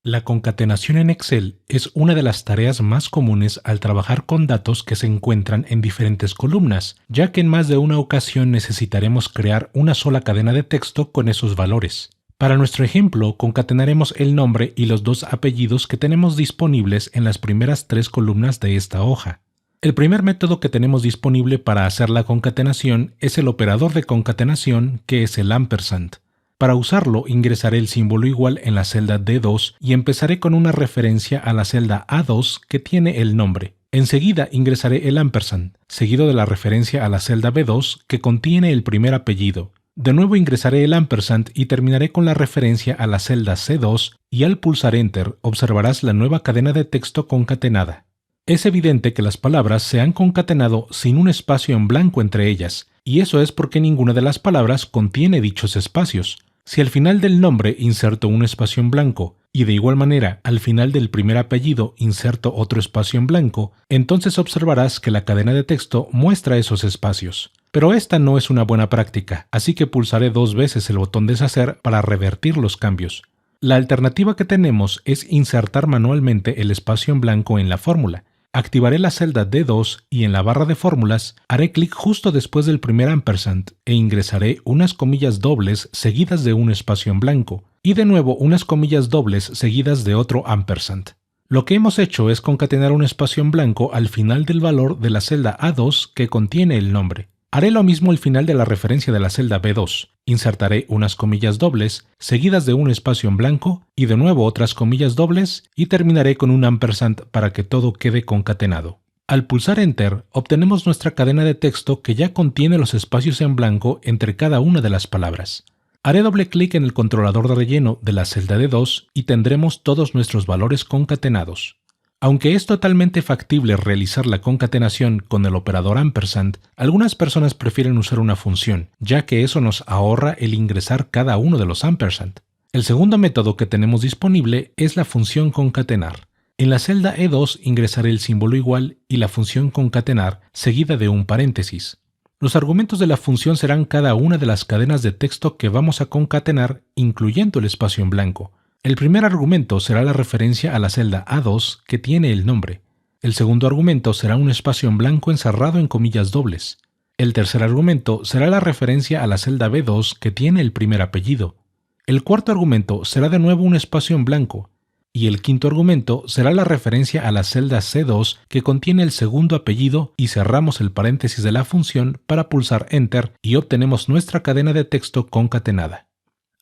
La concatenación en Excel es una de las tareas más comunes al trabajar con datos que se encuentran en diferentes columnas, ya que en más de una ocasión necesitaremos crear una sola cadena de texto con esos valores. Para nuestro ejemplo, concatenaremos el nombre y los dos apellidos que tenemos disponibles en las primeras 3 columnas de esta hoja. El primer método que tenemos disponible para hacer la concatenación es el operador de concatenación, que es el ampersand. Para usarlo, ingresaré el símbolo igual en la celda D2 y empezaré con una referencia a la celda A2 que tiene el nombre. Enseguida ingresaré el ampersand, seguido de la referencia a la celda B2 que contiene el primer apellido. De nuevo ingresaré el ampersand y terminaré con la referencia a la celda C2 y al pulsar Enter observarás la nueva cadena de texto concatenada. Es evidente que las palabras se han concatenado sin un espacio en blanco entre ellas, y eso es porque ninguna de las palabras contiene dichos espacios. Si al final del nombre inserto un espacio en blanco y de igual manera al final del primer apellido inserto otro espacio en blanco, entonces observarás que la cadena de texto muestra esos espacios. Pero esta no es una buena práctica, así que pulsaré 2 veces el botón deshacer para revertir los cambios. La alternativa que tenemos es insertar manualmente el espacio en blanco en la fórmula. Activaré la celda D2 y en la barra de fórmulas haré clic justo después del primer ampersand e ingresaré unas comillas dobles seguidas de un espacio en blanco y de nuevo unas comillas dobles seguidas de otro ampersand. Lo que hemos hecho es concatenar un espacio en blanco al final del valor de la celda A2 que contiene el nombre. Haré lo mismo al final de la referencia de la celda B2. Insertaré unas comillas dobles, seguidas de un espacio en blanco, y de nuevo otras comillas dobles, y terminaré con un ampersand para que todo quede concatenado. Al pulsar Enter, obtenemos nuestra cadena de texto que ya contiene los espacios en blanco entre cada una de las palabras. Haré doble clic en el controlador de relleno de la celda D2 y tendremos todos nuestros valores concatenados. Aunque es totalmente factible realizar la concatenación con el operador ampersand, algunas personas prefieren usar una función, ya que eso nos ahorra el ingresar cada uno de los ampersand. El segundo método que tenemos disponible es la función concatenar. En la celda E2 ingresaré el símbolo igual y la función concatenar seguida de un paréntesis. Los argumentos de la función serán cada una de las cadenas de texto que vamos a concatenar, incluyendo el espacio en blanco. El primer argumento será la referencia a la celda A2 que tiene el nombre. El segundo argumento será un espacio en blanco encerrado en comillas dobles. El tercer argumento será la referencia a la celda B2 que tiene el primer apellido. El cuarto argumento será de nuevo un espacio en blanco. Y el quinto argumento será la referencia a la celda C2 que contiene el segundo apellido y cerramos el paréntesis de la función para pulsar Enter y obtenemos nuestra cadena de texto concatenada.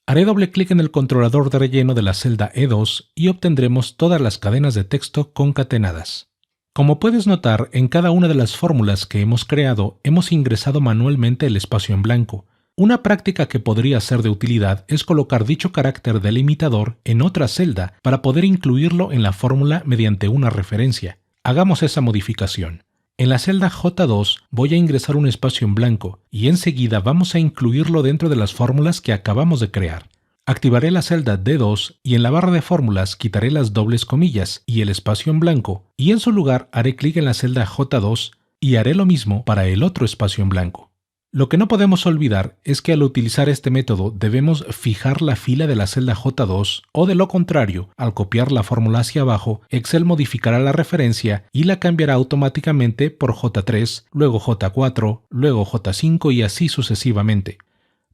Haré doble clic en el controlador de relleno de la celda E2 y obtendremos todas las cadenas de texto concatenadas. Como puedes notar, en cada una de las fórmulas que hemos creado hemos ingresado manualmente el espacio en blanco. Una práctica que podría ser de utilidad es colocar dicho carácter delimitador en otra celda para poder incluirlo en la fórmula mediante una referencia. Hagamos esa modificación. En la celda J2 voy a ingresar un espacio en blanco y enseguida vamos a incluirlo dentro de las fórmulas que acabamos de crear. Activaré la celda D2 y en la barra de fórmulas quitaré las dobles comillas y el espacio en blanco y en su lugar haré clic en la celda J2 y haré lo mismo para el otro espacio en blanco. Lo que no podemos olvidar es que al utilizar este método debemos fijar la fila de la celda J2 o de lo contrario, al copiar la fórmula hacia abajo, Excel modificará la referencia y la cambiará automáticamente por J3, luego J4, luego J5 y así sucesivamente.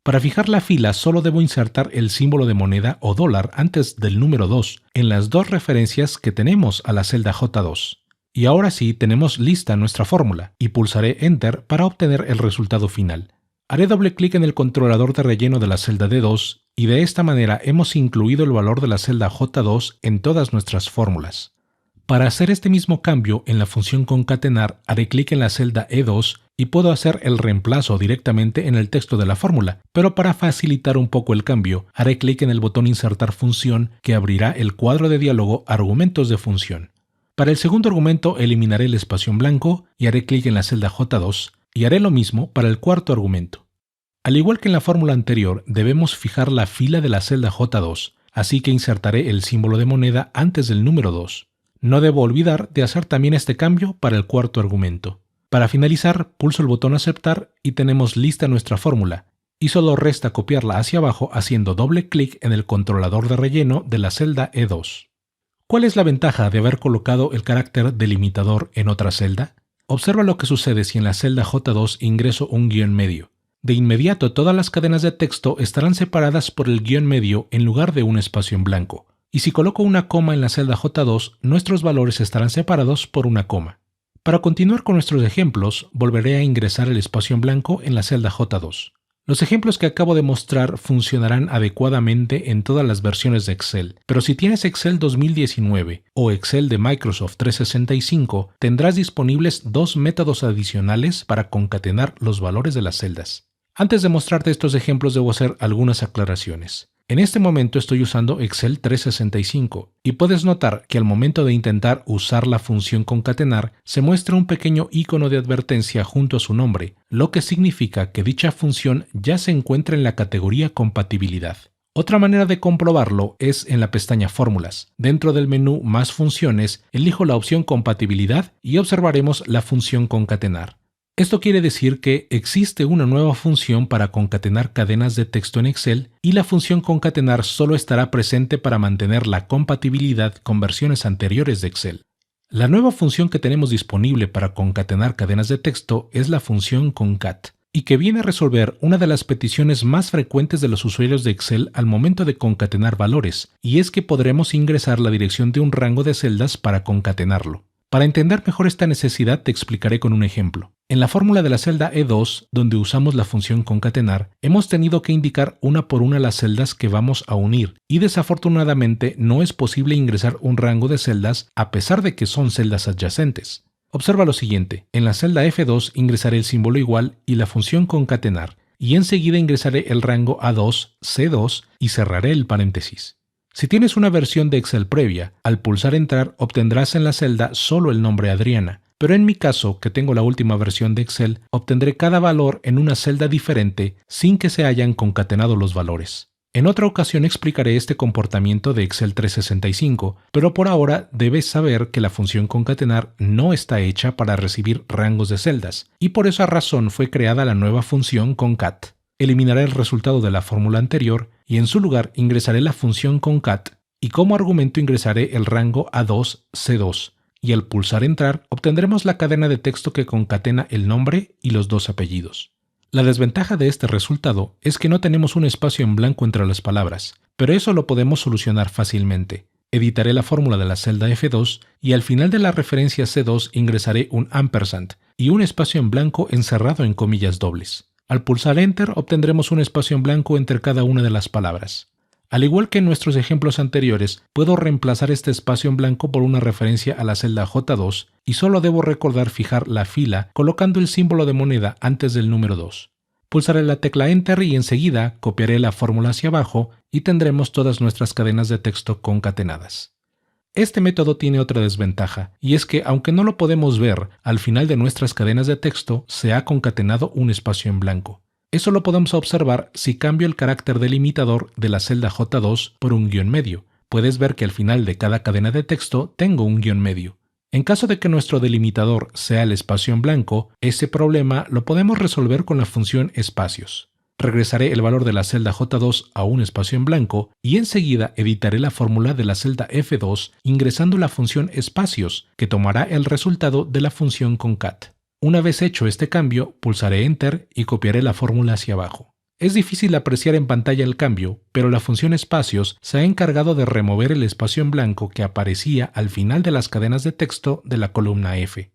Para fijar la fila solo debo insertar el símbolo de moneda o dólar antes del número 2 en las dos referencias que tenemos a la celda J2. Y ahora sí tenemos lista nuestra fórmula y pulsaré Enter para obtener el resultado final. Haré doble clic en el controlador de relleno de la celda D2 y de esta manera hemos incluido el valor de la celda J2 en todas nuestras fórmulas. Para hacer este mismo cambio en la función concatenar haré clic en la celda E2 y puedo hacer el reemplazo directamente en el texto de la fórmula, pero para facilitar un poco el cambio haré clic en el botón Insertar función que abrirá el cuadro de diálogo Argumentos de función. Para el segundo argumento eliminaré el espacio en blanco y haré clic en la celda J2 y haré lo mismo para el cuarto argumento. Al igual que en la fórmula anterior, debemos fijar la fila de la celda J2, así que insertaré el símbolo de moneda antes del número 2. No debo olvidar de hacer también este cambio para el cuarto argumento. Para finalizar, pulso el botón Aceptar y tenemos lista nuestra fórmula, y solo resta copiarla hacia abajo haciendo doble clic en el controlador de relleno de la celda E2. ¿Cuál es la ventaja de haber colocado el carácter delimitador en otra celda? Observa lo que sucede si en la celda J2 ingreso un guión medio. De inmediato todas las cadenas de texto estarán separadas por el guión medio en lugar de un espacio en blanco. Y si coloco una coma en la celda J2, nuestros valores estarán separados por una coma. Para continuar con nuestros ejemplos, volveré a ingresar el espacio en blanco en la celda J2. Los ejemplos que acabo de mostrar funcionarán adecuadamente en todas las versiones de Excel, pero si tienes Excel 2019 o Excel de Microsoft 365, tendrás disponibles dos métodos adicionales para concatenar los valores de las celdas. Antes de mostrarte estos ejemplos debo hacer algunas aclaraciones. En este momento estoy usando Excel 365 y puedes notar que al momento de intentar usar la función concatenar se muestra un pequeño icono de advertencia junto a su nombre, lo que significa que dicha función ya se encuentra en la categoría compatibilidad. Otra manera de comprobarlo es en la pestaña Fórmulas. Dentro del menú Más funciones, elijo la opción Compatibilidad y observaremos la función concatenar. Esto quiere decir que existe una nueva función para concatenar cadenas de texto en Excel y la función concatenar solo estará presente para mantener la compatibilidad con versiones anteriores de Excel. La nueva función que tenemos disponible para concatenar cadenas de texto es la función concat, y que viene a resolver una de las peticiones más frecuentes de los usuarios de Excel al momento de concatenar valores, y es que podremos ingresar la dirección de un rango de celdas para concatenarlo. Para entender mejor esta necesidad te explicaré con un ejemplo. En la fórmula de la celda E2, donde usamos la función concatenar, hemos tenido que indicar una por una las celdas que vamos a unir y desafortunadamente no es posible ingresar un rango de celdas a pesar de que son celdas adyacentes. Observa lo siguiente, en la celda F2 ingresaré el símbolo igual y la función concatenar y enseguida ingresaré el rango A2, C2 y cerraré el paréntesis. Si tienes una versión de Excel previa, al pulsar Entrar obtendrás en la celda solo el nombre Adriana, pero en mi caso, que tengo la última versión de Excel, obtendré cada valor en una celda diferente sin que se hayan concatenado los valores. En otra ocasión explicaré este comportamiento de Excel 365, pero por ahora debes saber que la función concatenar no está hecha para recibir rangos de celdas, y por esa razón fue creada la nueva función concat. Eliminaré el resultado de la fórmula anterior y en su lugar ingresaré la función concat y como argumento ingresaré el rango A2, C2 y al pulsar Entrar obtendremos la cadena de texto que concatena el nombre y los dos apellidos. La desventaja de este resultado es que no tenemos un espacio en blanco entre las palabras, pero eso lo podemos solucionar fácilmente. Editaré la fórmula de la celda F2 y al final de la referencia C2 ingresaré un ampersand y un espacio en blanco encerrado en comillas dobles. Al pulsar Enter obtendremos un espacio en blanco entre cada una de las palabras. Al igual que en nuestros ejemplos anteriores, puedo reemplazar este espacio en blanco por una referencia a la celda J2 y solo debo recordar fijar la fila colocando el símbolo de moneda antes del número 2. Pulsaré la tecla Enter y enseguida copiaré la fórmula hacia abajo y tendremos todas nuestras cadenas de texto concatenadas. Este método tiene otra desventaja, y es que aunque no lo podemos ver, al final de nuestras cadenas de texto se ha concatenado un espacio en blanco. Eso lo podemos observar si cambio el carácter delimitador de la celda J2 por un guión medio. Puedes ver que al final de cada cadena de texto tengo un guión medio. En caso de que nuestro delimitador sea el espacio en blanco, ese problema lo podemos resolver con la función espacios. Regresaré el valor de la celda J2 a un espacio en blanco y enseguida editaré la fórmula de la celda F2 ingresando la función espacios, que tomará el resultado de la función concat. Una vez hecho este cambio, pulsaré Enter y copiaré la fórmula hacia abajo. Es difícil apreciar en pantalla el cambio, pero la función espacios se ha encargado de remover el espacio en blanco que aparecía al final de las cadenas de texto de la columna F.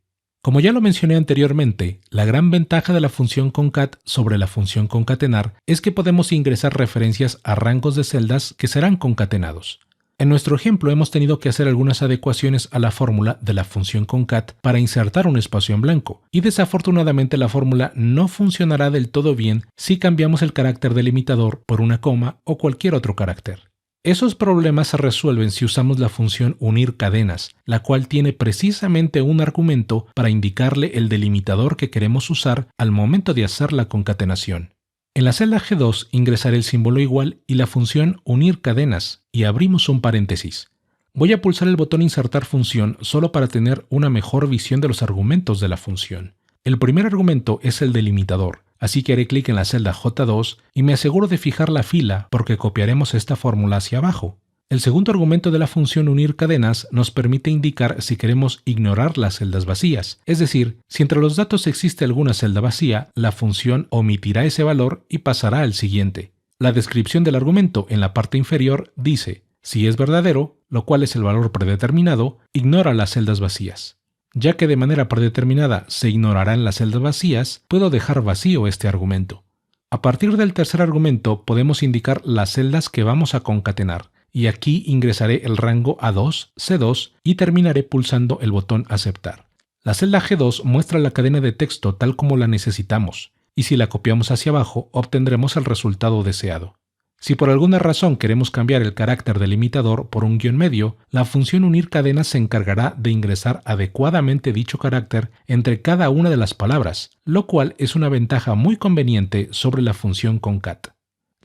Como ya lo mencioné anteriormente, la gran ventaja de la función concat sobre la función concatenar es que podemos ingresar referencias a rangos de celdas que serán concatenados. En nuestro ejemplo hemos tenido que hacer algunas adecuaciones a la fórmula de la función concat para insertar un espacio en blanco, y desafortunadamente la fórmula no funcionará del todo bien si cambiamos el carácter delimitador por una coma o cualquier otro carácter. Esos problemas se resuelven si usamos la función unir cadenas, la cual tiene precisamente un argumento para indicarle el delimitador que queremos usar al momento de hacer la concatenación. En la celda G2 ingresaré el símbolo igual y la función unir cadenas y abrimos un paréntesis. Voy a pulsar el botón insertar función solo para tener una mejor visión de los argumentos de la función. El primer argumento es el delimitador, así que haré clic en la celda J2 y me aseguro de fijar la fila porque copiaremos esta fórmula hacia abajo. El segundo argumento de la función unir cadenas nos permite indicar si queremos ignorar las celdas vacías, es decir, si entre los datos existe alguna celda vacía, la función omitirá ese valor y pasará al siguiente. La descripción del argumento en la parte inferior dice: si es verdadero, lo cual es el valor predeterminado, ignora las celdas vacías. Ya que de manera predeterminada se ignorarán las celdas vacías, puedo dejar vacío este argumento. A partir del tercer argumento podemos indicar las celdas que vamos a concatenar, y aquí ingresaré el rango A2, C2 y terminaré pulsando el botón Aceptar. La celda G2 muestra la cadena de texto tal como la necesitamos, y si la copiamos hacia abajo obtendremos el resultado deseado. Si por alguna razón queremos cambiar el carácter delimitador por un guión medio, la función unir cadenas se encargará de ingresar adecuadamente dicho carácter entre cada una de las palabras, lo cual es una ventaja muy conveniente sobre la función concat.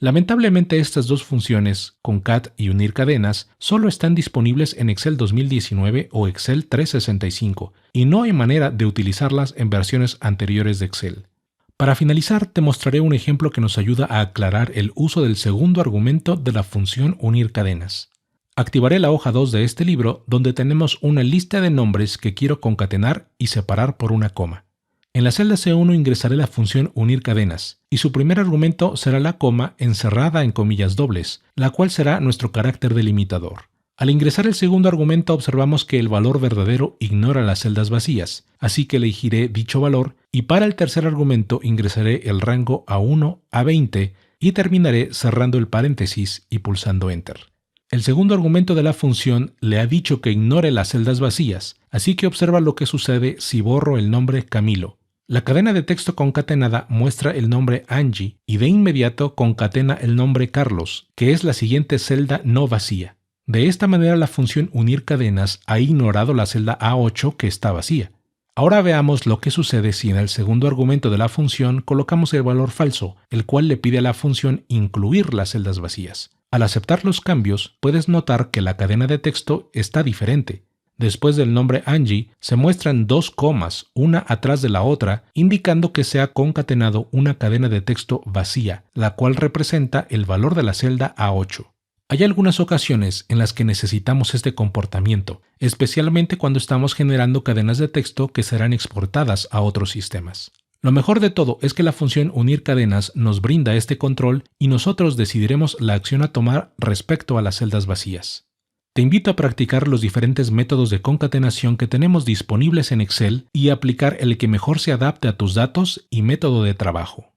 Lamentablemente estas dos funciones, concat y unir cadenas, solo están disponibles en Excel 2019 o Excel 365 y no hay manera de utilizarlas en versiones anteriores de Excel. Para finalizar, te mostraré un ejemplo que nos ayuda a aclarar el uso del segundo argumento de la función unir cadenas. Activaré la hoja 2 de este libro donde tenemos una lista de nombres que quiero concatenar y separar por una coma. En la celda C1 ingresaré la función unir cadenas, y su primer argumento será la coma encerrada en comillas dobles, la cual será nuestro carácter delimitador. Al ingresar el segundo argumento observamos que el valor verdadero ignora las celdas vacías, así que elegiré dicho valor y para el tercer argumento ingresaré el rango A1 a 20 y terminaré cerrando el paréntesis y pulsando Enter. El segundo argumento de la función le ha dicho que ignore las celdas vacías, así que observa lo que sucede si borro el nombre Camilo. La cadena de texto concatenada muestra el nombre Angie y de inmediato concatena el nombre Carlos, que es la siguiente celda no vacía. De esta manera la función unir cadenas ha ignorado la celda A8 que está vacía. Ahora veamos lo que sucede si en el segundo argumento de la función colocamos el valor falso, el cual le pide a la función incluir las celdas vacías. Al aceptar los cambios, puedes notar que la cadena de texto está diferente. Después del nombre Angie, se muestran dos comas, una atrás de la otra, indicando que se ha concatenado una cadena de texto vacía, la cual representa el valor de la celda A8. Hay algunas ocasiones en las que necesitamos este comportamiento, especialmente cuando estamos generando cadenas de texto que serán exportadas a otros sistemas. Lo mejor de todo es que la función unir cadenas nos brinda este control y nosotros decidiremos la acción a tomar respecto a las celdas vacías. Te invito a practicar los diferentes métodos de concatenación que tenemos disponibles en Excel y aplicar el que mejor se adapte a tus datos y método de trabajo.